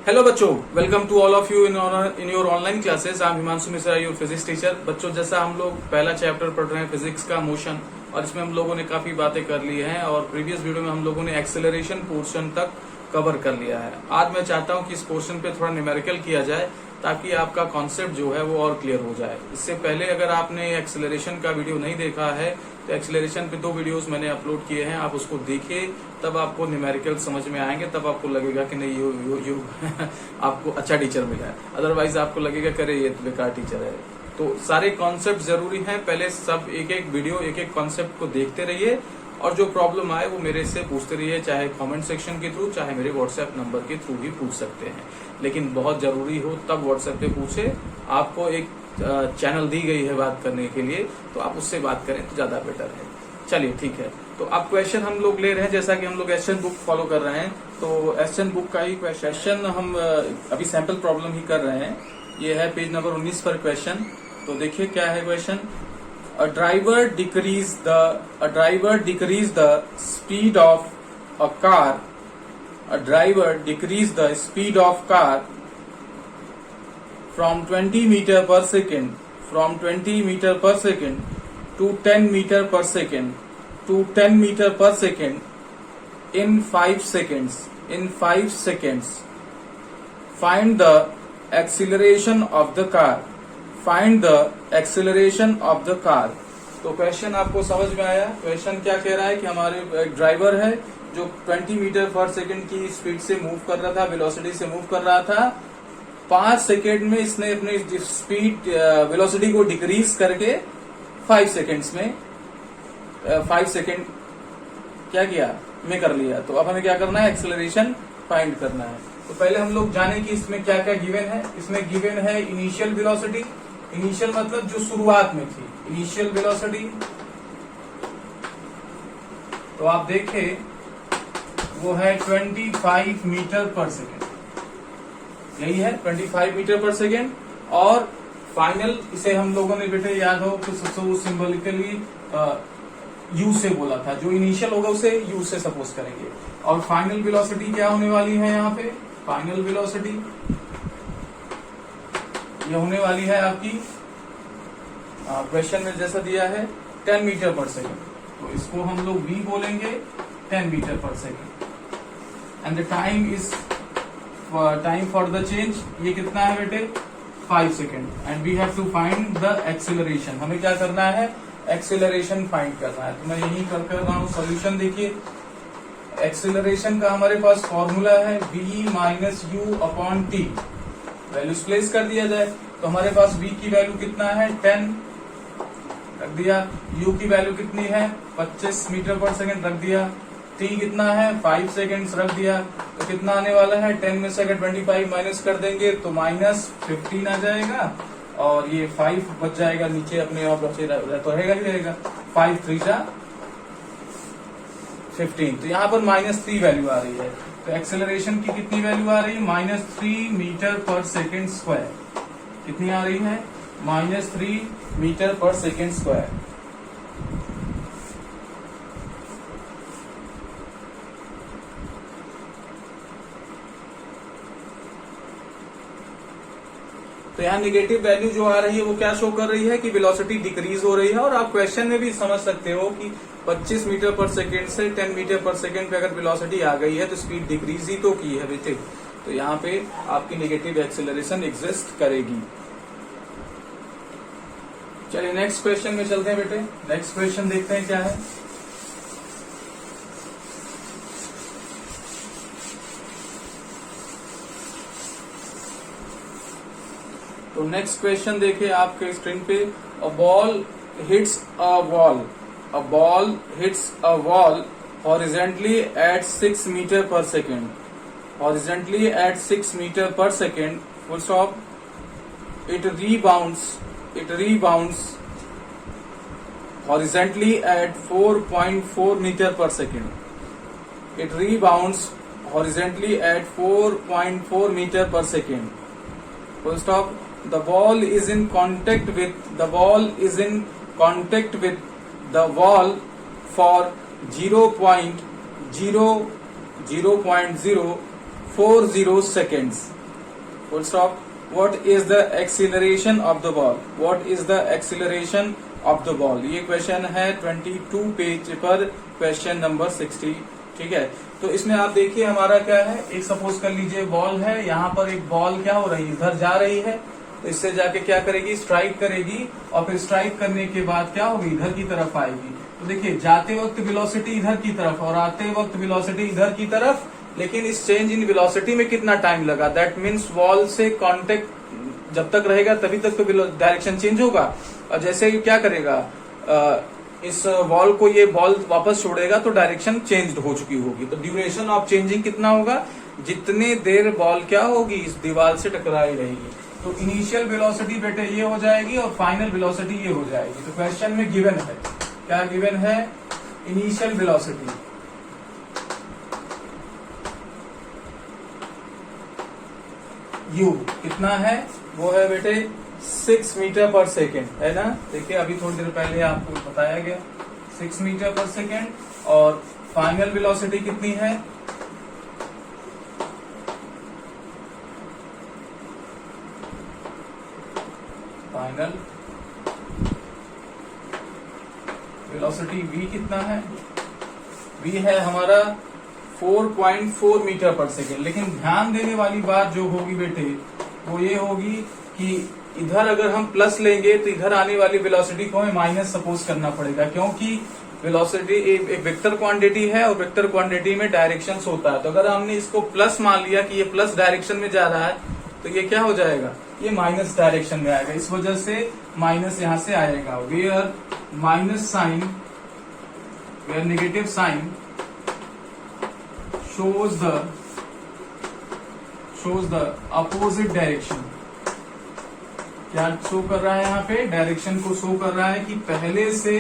Hello बच्चों, welcome to all of you in your online classes. I am Himanshu Mishra, your physics teacher. बच्चों, जैसा हम लोग पहला चैप्टर पढ़ रहे हैं फिजिक्स का मोशन, और इसमें हम लोगों ने काफी बातें कर ली हैं और प्रीवियस वीडियो में हम लोगों ने एक्सेलरेशन पोर्शन तक कवर कर लिया है। आज मैं चाहता हूं कि इस पोर्शन पे थोड़ा न्यूमेरिकल किया जाए ताकि आपका कॉन्सेप्ट जो है वो और क्लियर हो जाए। इससे पहले अगर आपने एक्सेलरेशन का वीडियो नहीं देखा है तो एक्सेलरेशन पे 2 वीडियोस मैंने अपलोड किए हैं, आप उसको देखिए, तब आपको न्यूमेरिकल समझ में आएंगे, तब आपको लगेगा कि नहीं यू आपको अच्छा टीचर मिला है। अदरवाइज आपको लगेगा करे ये बेकार टीचर है। तो सारे कॉन्सेप्ट जरूरी हैं, पहले सब एक एक वीडियो एक एक कॉन्सेप्ट को देखते रहिए और जो प्रॉब्लम आए वो मेरे से पूछते रहिए, चाहे कमेंट सेक्शन के थ्रू चाहे मेरे व्हाट्सएप नंबर के थ्रू भी पूछ सकते हैं। लेकिन बहुत जरूरी हो तब व्हाट्सएप पे पूछे। आपको एक चैनल दी गई है बात करने के लिए, तो आप उससे बात करें तो ज्यादा बेटर है। चलिए ठीक है, तो अब क्वेश्चन हम लोग ले रहे हैं, जैसा कि हम लोग एसएन बुक फॉलो कर रहे हैं तो एसएन बुक का ही क्वेश्चन हम अभी सैंपल प्रॉब्लम ही कर रहे हैं। ये है पेज नंबर 19 पर क्वेश्चन। तो देखिए क्या है question. A driver decrease the speed of a car. A driver decrease the speed of car from 20 meter per second to 10 meter per second in 5 seconds. Find the acceleration of the car. तो question आपको समझ में आया। Question क्या कह रहा है कि हमारे एक ड्राइवर है जो 20 मीटर पर सेकंड की स्पीड से मूव कर रहा था, वेलोसिटी से मूव कर रहा था। 5 सेकंड में इसने अपनी स्पीड वेलोसिटी को डिक्रीज करके 5 सेकंड्स में 5 सेकंड क्या किया में कर लिया। तो अब हमें क्या करना है, एक्सेलरेशन फाइंड करना है। तो पहले हम लोग जाने कि इसमें क्या क्या गिवन है। इसमें गिवन है इनिशियल वेलोसिटी। इनिशियल मतलब जो शुरुआत में थी, इनिशियल वेलोसिटी। तो आप देखें वो है 25 मीटर पर सेकेंड, यही है 25 मीटर पर सेकेंड। और फाइनल, इसे हम लोगों ने बेटे याद हो तो सिंबॉलिकली यू से बोला था, जो इनिशियल होगा उसे यू से सपोज करेंगे। और फाइनल वेलोसिटी क्या होने वाली है यहाँ पे, फाइनल वेलोसिटी ये होने वाली है आपकी क्वेश्चन में जैसा दिया है 10 मीटर पर सेकेंड। तो इसको हम लोग v बोलेंगे 10 metre per second. And the time for the change ये कितना है बेटे, 5 second. And we have to find the acceleration. हमें क्या करना है, एक्सेलरेशन फाइंड करना है। तो मैं यही कर रहा हूँ सोल्यूशन। देखिए एक्सेलरेशन का हमारे पास फॉर्मूला है v minus u upon T. Values place कर दिया जाए तो हमारे पास v की वैल्यू कितना है 10 रख दिया, u की वैल्यू कितनी है 25 मीटर पर सेकंड रख दिया, t कितना है 5 सेकंड्स रख दिया। तो कितना आने वाला है, 10 में से अगर 25 माइनस कर देंगे तो -15 आ जाएगा और ये 5 बच जाएगा नीचे, अपने आप तो रहेगा ही रहेगा। 5 3 15। तो यहाँ पर -3 वैल्यू आ रही है। तो एक्सेलरेशन की कितनी वैल्यू आ रही है, -3 मीटर पर सेकेंड स्क्वायर। कितनी आ रही है, -3 मीटर पर सेकेंड स्क्वायर। तो यहाँ निगेटिव वैल्यू जो आ रही है वो क्या शो कर रही है कि वेलोसिटी डिक्रीज हो रही है। और आप क्वेश्चन में भी समझ सकते हो कि 25 मीटर पर सेकेंड से 10 मीटर पर सेकेंड पे अगर वेलोसिटी आ गई है तो स्पीड डिक्रीज ही तो की है बेटे। तो यहाँ पे आपकी नेगेटिव एक्सेलरेशन एग्जिस्ट करेगी। चलिए नेक्स्ट क्वेश्चन में चलते हैं बेटे। नेक्स्ट क्वेश्चन देखते हैं क्या है। तो नेक्स्ट क्वेश्चन देखिए आपके स्क्रीन पे। A ball hits a wall horizontally at 6 metre per second. Horizontally at 6 metre per second, full stop. It rebounds horizontally at 4.4 meter per second. It rebounds horizontally at 4.4 meter per second. Full stop. The ball is in contact with the wall for 0.040 seconds. Full stop. What is the acceleration of the ball, what is the acceleration of the ball, ये question है 22 page पर, question number 60। ठीक है, तो इसमें आप देखिए हमारा क्या है, एक सपोज कर लीजिए बॉल है, यहाँ पर एक बॉल क्या हो रही है, इधर जा रही है, तो इससे जाके क्या करेगी, स्ट्राइक करेगी, और फिर स्ट्राइक करने के बाद क्या होगी, इधर की तरफ आएगी। तो देखिए जाते वक्त वेलोसिटी इधर की तरफ और आते वक्त वेलोसिटी इधर की तरफ, लेकिन इस चेंज इन वेलोसिटी में कितना टाइम लगा, दैट मीन्स वॉल से कांटेक्ट जब तक रहेगा तभी तक तो डायरेक्शन चेंज होगा, और जैसे ही क्या करेगा, इस वॉल को ये बॉल वापस छोड़ेगा तो डायरेक्शन चेंज हो चुकी होगी। तो ड्यूरेशन ऑफ चेंजिंग कितना होगा, जितने देर बॉल क्या होगी, इस दीवार से टकराई रहेगी। तो इनिशियल वेलोसिटी बेटे ये हो जाएगी और फाइनल वेलोसिटी ये हो जाएगी। तो क्वेश्चन में गिवन है, क्या गिवन है, इनिशियल वेलोसिटी u कितना है, वो है बेटे 6 मीटर पर सेकेंड, है ना। देखिए अभी थोड़ी देर पहले आपको बताया गया 6 मीटर पर सेकेंड, और फाइनल वेलोसिटी कितनी है, फाइनल वेलोसिटी v कितना है, v है हमारा 4.4 मीटर पर सेकेंड। लेकिन ध्यान देने वाली बात जो होगी बेटे वो ये होगी कि इधर अगर हम प्लस लेंगे तो इधर आने वाली वेलोसिटी को हमें माइनस सपोज करना पड़ेगा, क्योंकि वेलोसिटी एक वेक्टर क्वांटिटी है और वेक्टर क्वांटिटी में डायरेक्शंस होता है। तो अगर हमने इसको प्लस मान लिया कि ये प्लस डायरेक्शन में जा रहा है, तो ये क्या हो जाएगा, ये माइनस डायरेक्शन में आएगा, इस वजह से माइनस यहां से आएगा। Where minus sign, where negative sign shows the opposite direction, क्या शो कर रहा है यहाँ पे, डायरेक्शन को शो कर रहा है कि पहले से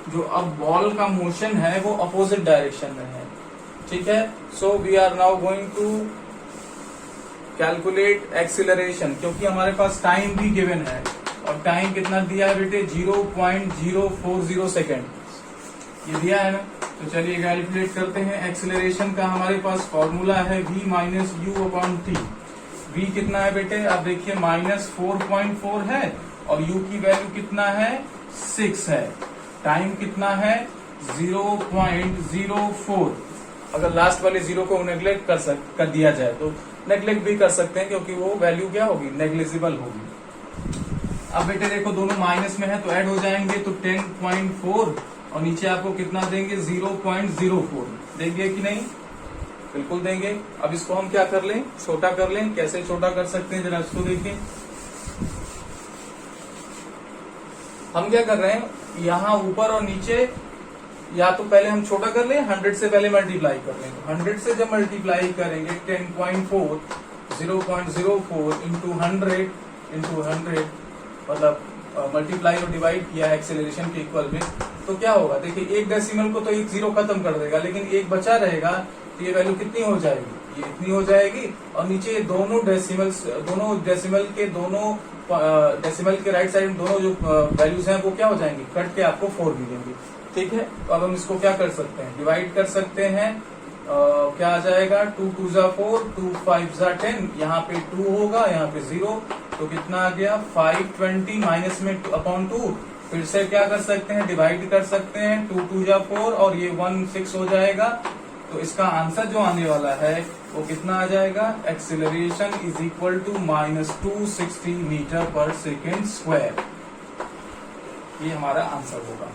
जो अब बॉल का मोशन है वो अपोजिट डायरेक्शन में है। ठीक है, so we are now going to calculate acceleration, क्योंकि हमारे पास टाइम भी गिवन है, और टाइम कितना दिया है बेटे, 0.040 सेकेंड ये दिया है ना। तो चलिए कैलकुलेट करते हैं। एक्सीलरेशन का हमारे पास फॉर्मूला है v minus u upon T. v कितना है बेटे, आप देखिए -4.4 है, और u की वैल्यू कितना है, 6 है। टाइम कितना है, 0.04। अगर लास्ट वाले जीरो को नेग्लेक्ट कर दिया जाए तो नेग्लेक्ट भी कर सकते हैं, क्योंकि वो वैल्यू क्या होगी, नेग्लिजिबल होगी। अब बेटे देखो दोनों माइनस में है तो ऐड हो जाएंगे, तो 10.4 और नीचे आपको कितना देंगे, 0.04 देंगे कि नहीं, बिल्कुल देंगे। अब इसको हम क्या कर लें, छोटा कर लें। कैसे छोटा कर सकते हैं, जरा इसको देखिए। हम क्या कर रहे हैं, यहाँ ऊपर और नीचे, या तो पहले हम छोटा कर लें, 100 से पहले मल्टीप्लाई कर लें। 100 से जब मल्टीप्लाई करेंगे 10.4 0.04 इंटू 100 मतलब मल्टीप्लाई और डिवाइड किया एक्सेलरेशन के इक्वल में, तो क्या होगा, देखिए एक डेसिमल को तो एक जीरो खत्म कर देगा, लेकिन एक बचा रहेगा, तो ये वैल्यू कितनी हो जाएगी, ये इतनी हो जाएगी। और नीचे दोनों डेसिमल के राइट साइड में दोनों जो वैल्यूज हैं वो क्या हो जाएंगी, कट के आपको 4 मिलेंगे। ठीक है, तो अब हम इसको क्या कर सकते हैं, डिवाइड कर सकते हैं। क्या आ जाएगा, 2 2 जा 4, 2 5 जा 10, यहाँ पे 2 होगा, यहाँ पे 0, तो कितना आ गया 520 माइनस में अपॉन 2। फिर से क्या कर सकते हैं, डिवाइड कर सकते हैं, 2 2 जा 4 और ये 1 6 हो जाएगा। तो इसका आंसर जो आने वाला है वो कितना आ जाएगा, acceleration is equal to -260 metre per second square. ये हमारा आंसर होगा।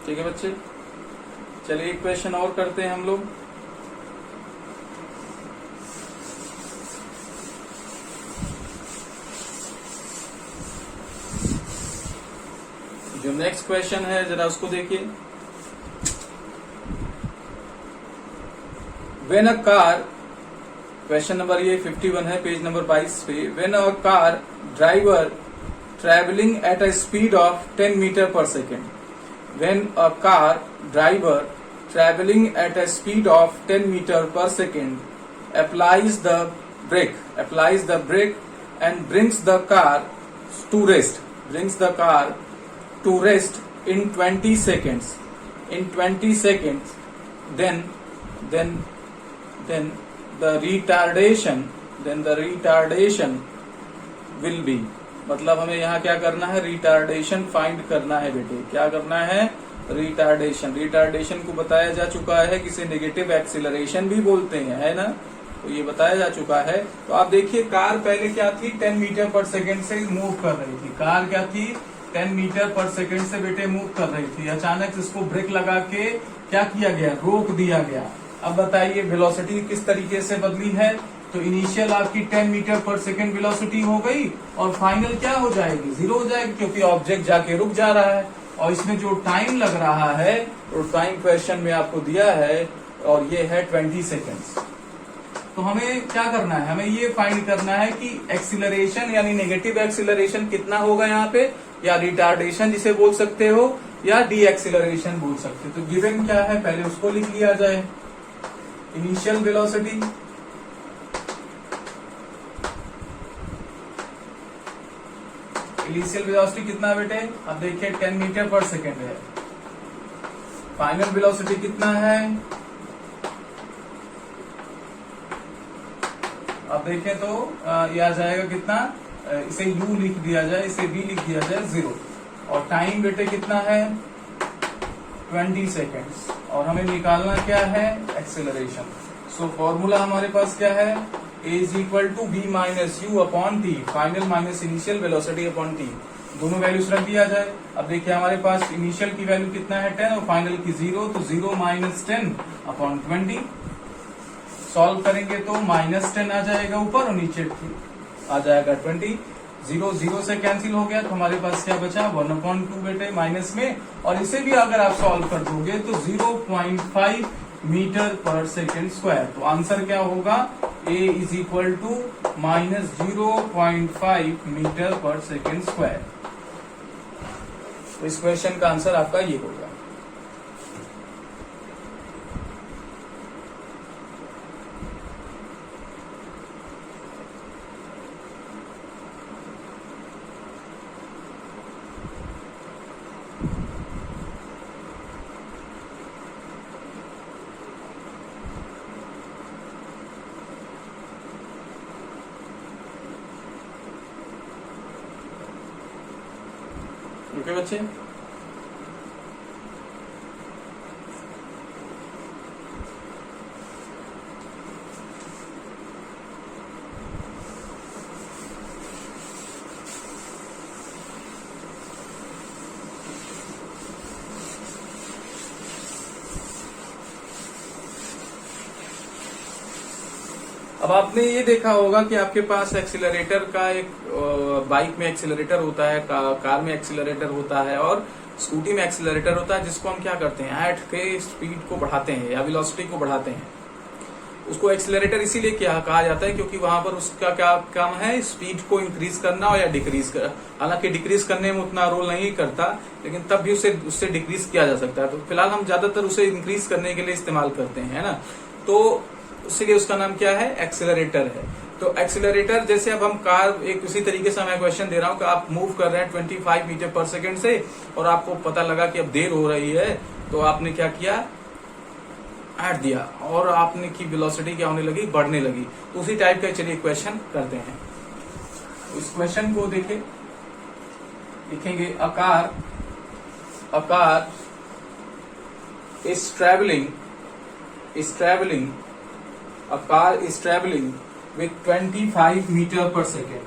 ठीक है बच्चे, चलिए एक क्वेश्चन और करते हैं हम लोग। जो नेक्स्ट क्वेश्चन है जरा उसको देखिए। When a car, question number ये 51 है, पेज नंबर 22 पे। When a car driver traveling at a speed of 10 meter per second. When a car driver traveling at a speed of 10 meter per second applies the brake and brings the car to rest in 20 seconds. Then the retardation will be, मतलब हमें यहाँ क्या करना है, retardation find करना है बेटे. क्या करना है, रिटार्डेशन को बताया जा चुका है, किसे नेगेटिव एक्सीलरेशन भी बोलते हैं, है ना. तो ये बताया जा चुका है. तो आप देखिए कार पहले क्या थी, 10 मीटर पर सेकेंड से मूव कर रही थी. कार क्या थी, 10 मीटर पर सेकेंड से बेटे मूव कर रही थी. अचानक इसको ब्रेक लगा के क्या किया गया, रोक दिया गया. अब बताइए वेलोसिटी किस तरीके से बदली है. तो इनिशियल आपकी 10 मीटर पर सेकेंड वेलोसिटी हो गई और फाइनल क्या हो जाएगी, 0 हो जाएगी, क्योंकि ऑब्जेक्ट जाके रुक जा रहा है. और इसमें जो टाइम लग रहा है, तो टाइम क्वेश्चन में आपको दिया है और ये है 20 सेकेंड्स. तो हमें क्या करना है, हमें ये फाइंड करना है कि एक्सीलरेशन यानी नेगेटिव एक्सीलरेशन कितना होगा यहाँ पे, या रिटार्डेशन जिसे बोल सकते हो, या डी एक्सीलरेशन बोल सकते हो. तो गिवन क्या है, पहले उसको लिख लिया जाए. इनिशियल वेलोसिटी कितना बेटे, अब देखिए 10 मीटर पर सेकेंड है. फाइनल वेलोसिटी कितना है, अब देखें तो ये आ जाएगा कितना, इसे u लिख दिया जाए, इसे v लिख दिया जाए 0. और टाइम बेटे कितना है, 20 सेकेंड्स. और हमें निकालना क्या है, एक्सेलरेशन. सो फॉर्मूला हमारे पास क्या है, a is equal to v minus u upon t, final minus initial velocity upon t. दोनों वैल्यूज रख दिया जाए. अब देखिए हमारे पास इनिशियल की वैल्यू कितना है 10 और फाइनल की 0, तो 0 माइनस 10 अपॉन 20. सॉल्व करेंगे तो -10 आ जाएगा ऊपर और नीचे आ जाएगा 20. 0 से कैंसिल हो गया, तो हमारे पास क्या बचा, 1/2 बेटे माइनस में. और इसे भी अगर आप सॉल्व कर दोगे तो 0.5 मीटर पर सेकेंड स्क्वायर. तो आंसर क्या होगा, a is equal to -0.5 metre per second square. तो इस क्वेश्चन का आंसर आपका ये होगा. ओके बच्चे, अब आपने ये देखा होगा कि आपके पास एक्सीलरेटर का एक बाइक में एक्सीलरेटर होता है, कार में एक्सीलरेटर होता है और स्कूटी में एक्सीलरेटर होता है, जिसको हम क्या करते हैं, ऐड के स्पीड को बढ़ाते हैं या वेलोसिटी को बढ़ाते हैं. उसको एक्सीलरेटर इसीलिए क्या कहा जाता है क्योंकि वहां पर उसका क्या काम है, स्पीड को इंक्रीज करना या डिक्रीज करना. हालांकि डिक्रीज करने में उतना रोल नहीं करता, लेकिन तब भी उससे डिक्रीज किया जा सकता है. तो फिलहाल हम ज्यादातर उसे इंक्रीज करने के लिए इस्तेमाल करते हैं, है ना. तो इसीलिए उसका नाम क्या है, एक्सीलरेटर है. तो एक्सीलरेटर जैसे अब हम कार, एक उसी तरीके से मैं क्वेश्चन दे रहा हूं कि आप मूव कर रहे हैं 25 मीटर पर सेकेंड से और आपको पता लगा कि अब देर हो रही है, तो आपने क्या किया, ऐड दिया और आपने की वेलोसिटी क्या होने लगी, बढ़ने लगी. तो उसी टाइप का चलिए क्वेश्चन करते हैं. इस क्वेश्चन को देखें, लिखेंगे a car is travelling a car is traveling with 25 meter per second.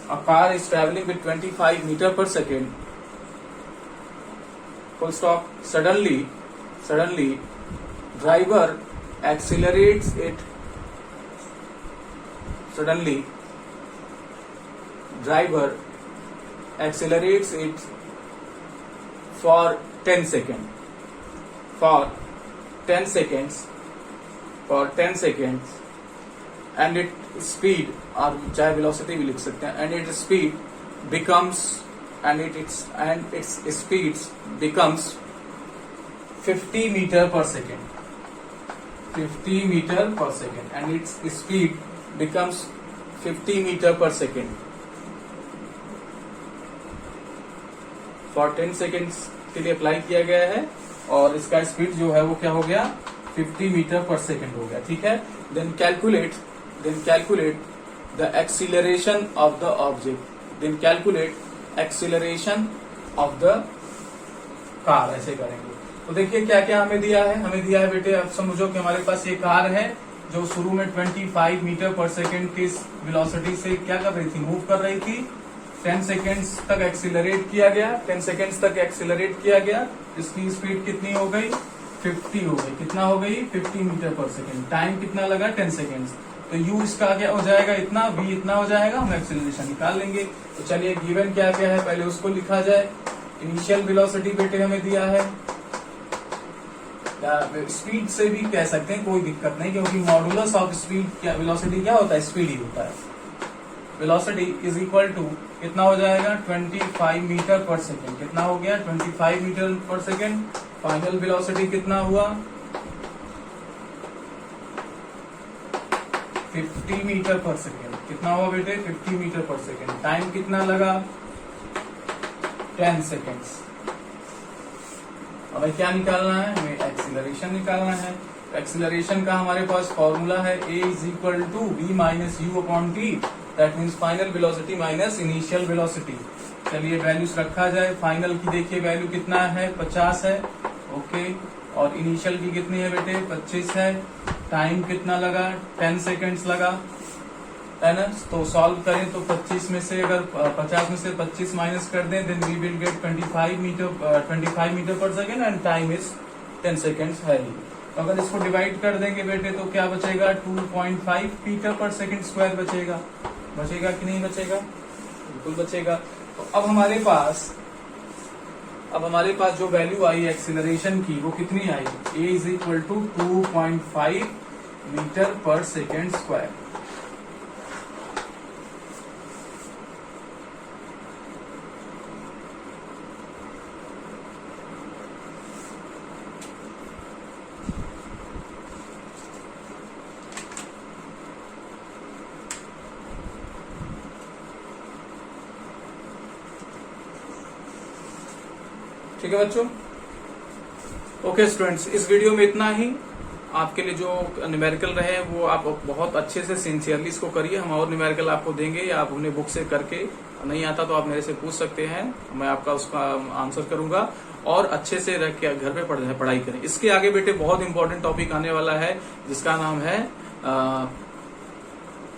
A car is traveling with 25 meter per second. Full stop. Suddenly, driver accelerates it. For 10 seconds and it speed, और चाहे velocity भी लिख सकते हैं, and it speed becomes and its speed becomes 50 metre per second, 50 metre per second, and its speed becomes 50 metre per second for 10 seconds के लिए apply किया गया है, और इसका स्पीड जो है वो क्या हो गया, 50 मीटर पर सेकेंड हो गया। ठीक है, then calculate the acceleration of the object, then calculate acceleration of the car, ऐसे करेंगे। तो देखिए क्या क्या हमें दिया है, हमें दिया है बेटे, अब समझो कि हमारे पास ये कार है जो शुरू में 25 मीटर पर सेकेंड की वेलोसिटी से क्या कर रही थी, मूव कर रही थी। 10 सेकेंड्स तक एक्सीलरेट किया गया, 10 सेकेंड्स तक एक्सीलरेट किया गया, इसकी स्पीड कितनी हो गई, 50 हो गई। कितना हो गई, 50 मीटर पर सेकेंड। टाइम कितना लगा, 10 सेकेंड्स। तो u इसका क्या हो जाएगा, इतना, v इतना हो जाएगा, हम एक्सीलरेशन निकाल लेंगे। तो चलिए गिवन क्या क्या है पहले उसको लिखा जाए। इनिशियल वेलोसिटी बेटे हमें दिया है, स्पीड से भी कह सकते हैं, कोई दिक्कत नहीं, क्योंकि मॉडुलस ऑफ स्पीड क्या, वेलोसिटी क्या होता है, स्पीड ही होता है। वेलोसिटी इज इक्वल टू कितना हो जाएगा, 25 मीटर पर सेकेंड। कितना हो गया, 25 metre per second. Final velocity कितना हुआ, 50 मीटर पर सेकेंड। कितना हुआ बेटे, 50 मीटर पर सेकेंड। टाइम कितना लगा, 10 सेकेंड्स। हमें क्या निकालना है, हमें एक्सीलरेशन निकालना है। एक्सीलरेशन का हमारे पास फॉर्मूला है a is equal to v minus u upon t, that means final velocity minus initial velocity. चलिए वैल्यूज रखा जाए। फाइनल की देखिए वैल्यू कितना है, 50 है, ओके। और इनिशियल की कितनी है बेटे, 25 है। टाइम कितना लगा, 10 सेकेंड्स लगा, है ना। तो सॉल्व करें तो 25 में से अगर 50 में से 25 माइनस कर दें, then we will get 25 metre per second, and time is 10 seconds है ही। तो अगर इसको डिवाइड कर देंगे बेटे तो क्या बचेगा, 2.5 मीटर पर सेकेंड स्क्वायर बचेगा। बचेगा कि नहीं बचेगा, बिल्कुल बचेगा। तो अब हमारे पास जो वैल्यू आई एक्सीलरेशन की वो कितनी आई, a is equal to 2.5 metre per second square. ठीक है बच्चों, ओके स्टूडेंट्स, इस वीडियो में इतना ही। आपके लिए जो न्यूमेरिकल रहे वो आप बहुत अच्छे से सिंसियरली इसको करिए। हम और न्यूमेरिकल आपको देंगे, या आप अपने बुक से करके, नहीं आता तो आप मेरे से पूछ सकते हैं, मैं आपका उसका आंसर करूंगा। और अच्छे से रख के घर पे पढ़ाई करें। इसके आगे बेटे बहुत इंपॉर्टेंट टॉपिक आने वाला है जिसका नाम है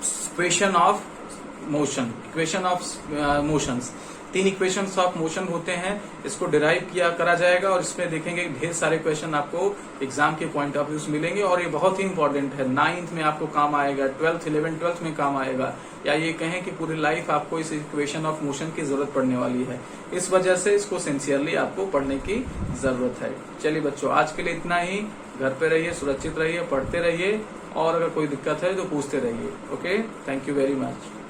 equation of motion, equation of motions. 3 equations of motion होते हैं, इसको डिराइव किया करा जाएगा, और इसमें देखेंगे ढेर सारे क्वेश्चन आपको एग्जाम के पॉइंट ऑफ व्यू से मिलेंगे, और ये बहुत ही इंपॉर्टेंट है। 9th में आपको काम आएगा, 12th 11th 12th में काम आएगा, या ये कहें कि पूरी लाइफ आपको इस इक्वेशन ऑफ मोशन की जरूरत पड़ने वाली है। इस वजह से इसको सिंसियरली आपको पढ़ने की जरूरत है। चलिए बच्चों, आज के लिए इतना ही। घर पे रहिए, सुरक्षित रहिए, पढ़ते रहिए, और अगर कोई दिक्कत है तो पूछते रहिए। Okay, thank you very much.